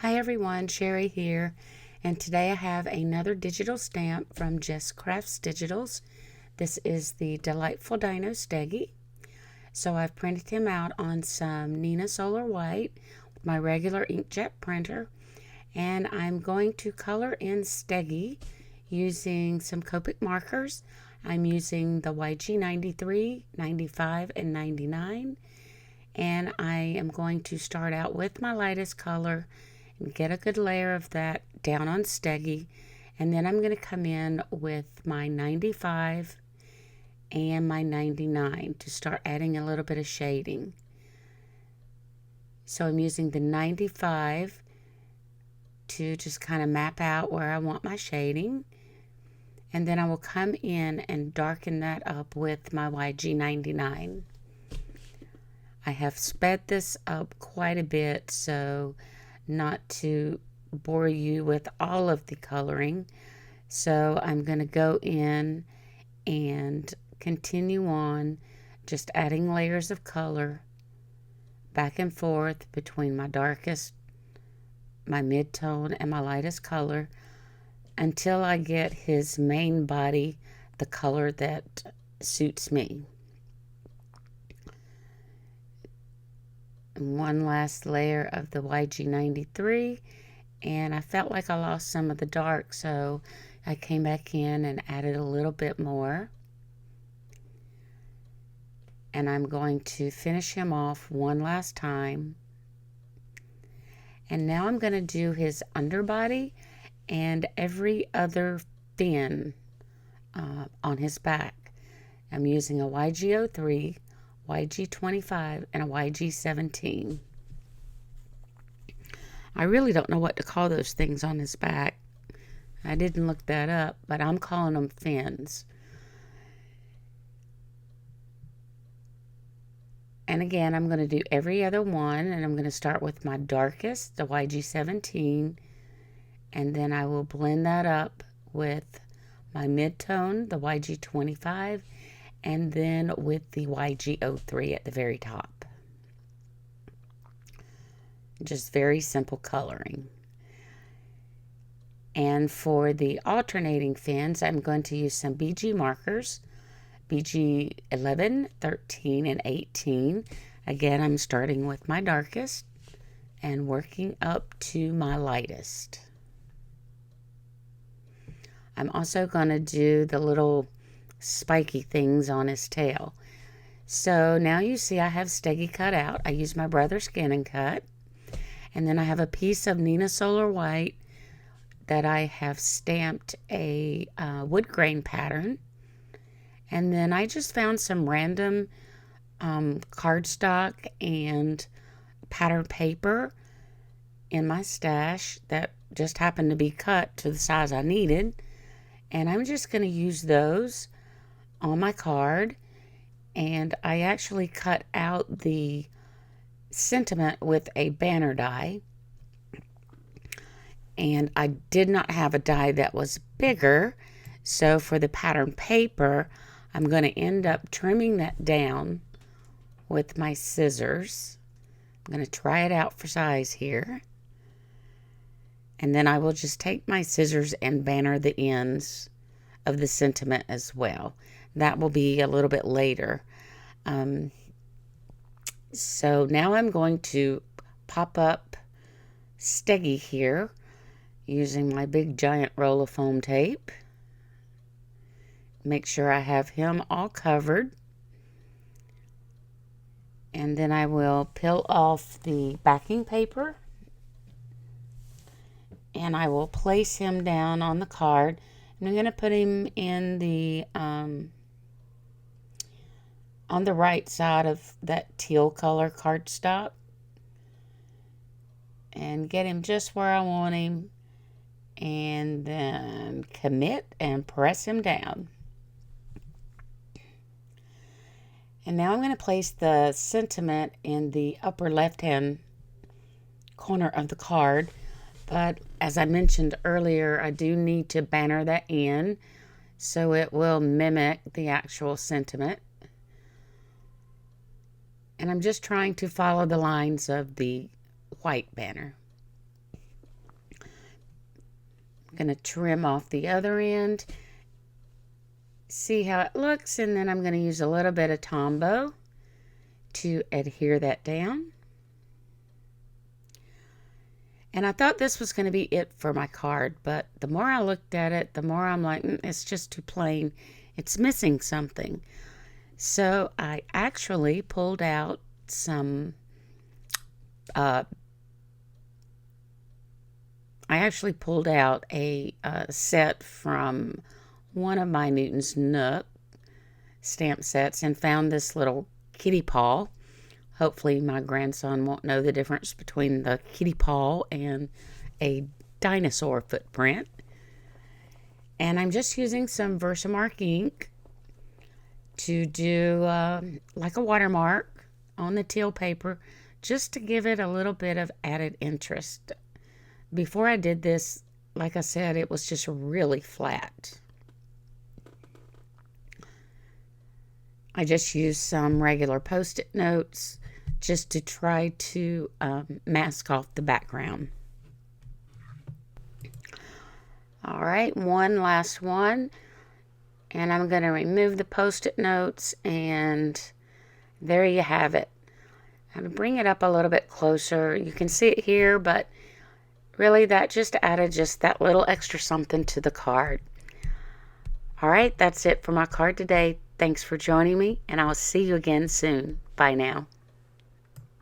Hi everyone, Sherry here, and today I have another digital stamp from Jess Crafts Digitals. This is the Delightful Dino Steggy. So I've printed him out on some Nina Solar White with my regular inkjet printer, and I'm going to color in Steggy using some Copic markers. I'm using the YG 93, 95, and 99, and I am going to start out with my lightest color and get a good layer of that down on Steggy, and then I'm going to come in with my 95 and my 99 to start adding a little bit of shading. So I'm using the 95 to just kind of map out where I want my shading, and then I will come in and darken that up with my YG 99. I have sped this up quite a bit, so not to bore you with all of the coloring. So I'm going to go in and continue on just adding layers of color back and forth between my darkest, my mid-tone, and my lightest color until I get his main body the color that suits me. One last layer of the YG 93, and I felt like I lost some of the dark, so I came back in and added a little bit more. And I'm going to finish him off one last time. And now I'm going to do his underbody and every other fin on his back. I'm using a YG 03, YG 25, and a YG 17. I really don't know what to call those things on his back. I didn't look that up, but I'm calling them fins. And again, I'm going to do every other one, and I'm going to start with my darkest, the YG 17, and then I will blend that up with my mid-tone, the YG 25, and then with the YG 03 at the very top. Just very simple coloring. And for the alternating fins, I'm going to use some BG markers, BG 11, 13, and 18. Again, I'm starting with my darkest and working up to my lightest. I'm also going to do the little spiky things on his tail. So now you see I have Steggy cut out. I use my brother's skin and cut. And then I have a piece of Nina Solar White that I have stamped a wood grain pattern. And then I just found some random cardstock and pattern paper in my stash that just happened to be cut to the size I needed. And I'm just going to use those on my card, and I actually cut out the sentiment with a banner die, and I did not have a die that was bigger, so for the pattern paper I'm going to end up trimming that down with my scissors. I'm going to try it out for size here, and then I will just take my scissors and banner the ends of the sentiment as well. That will be a little bit later. So now I'm going to pop up Steggy here using my big giant roll of foam tape. Make sure I have him all covered. And then I will peel off the backing paper. And I will place him down on the card. And I'm going to put him in the on the right side of that teal color cardstock, and get him just where I want him, and then commit and press him down. And now I'm going to place the sentiment in the upper left hand corner of the card, but as I mentioned earlier, I do need to banner that in so it will mimic the actual sentiment. And I'm just trying to follow the lines of the white banner. I'm going to trim off the other end. See how it looks, and then I'm going to use a little bit of Tombow to adhere that down. And I thought this was going to be it for my card, but the more I looked at it, the more I'm like, it's just too plain. It's missing something. So I actually pulled out some, a set from one of my Newton's Nook stamp sets and found this little kitty paw. Hopefully my grandson won't know the difference between the kitty paw and a dinosaur footprint. And I'm just using some Versamark ink to do like a watermark on the teal paper, just to give it a little bit of added interest. Before I did this, like I said, it was just really flat. I just used some regular Post-it notes just to try to mask off the background. All right, one last one. And I'm going to remove the Post-it notes, and there you have it. I'm going to bring it up a little bit closer. You can see it here, but really that just added just that little extra something to the card. All right, that's it for my card today. Thanks for joining me, and I'll see you again soon. Bye now.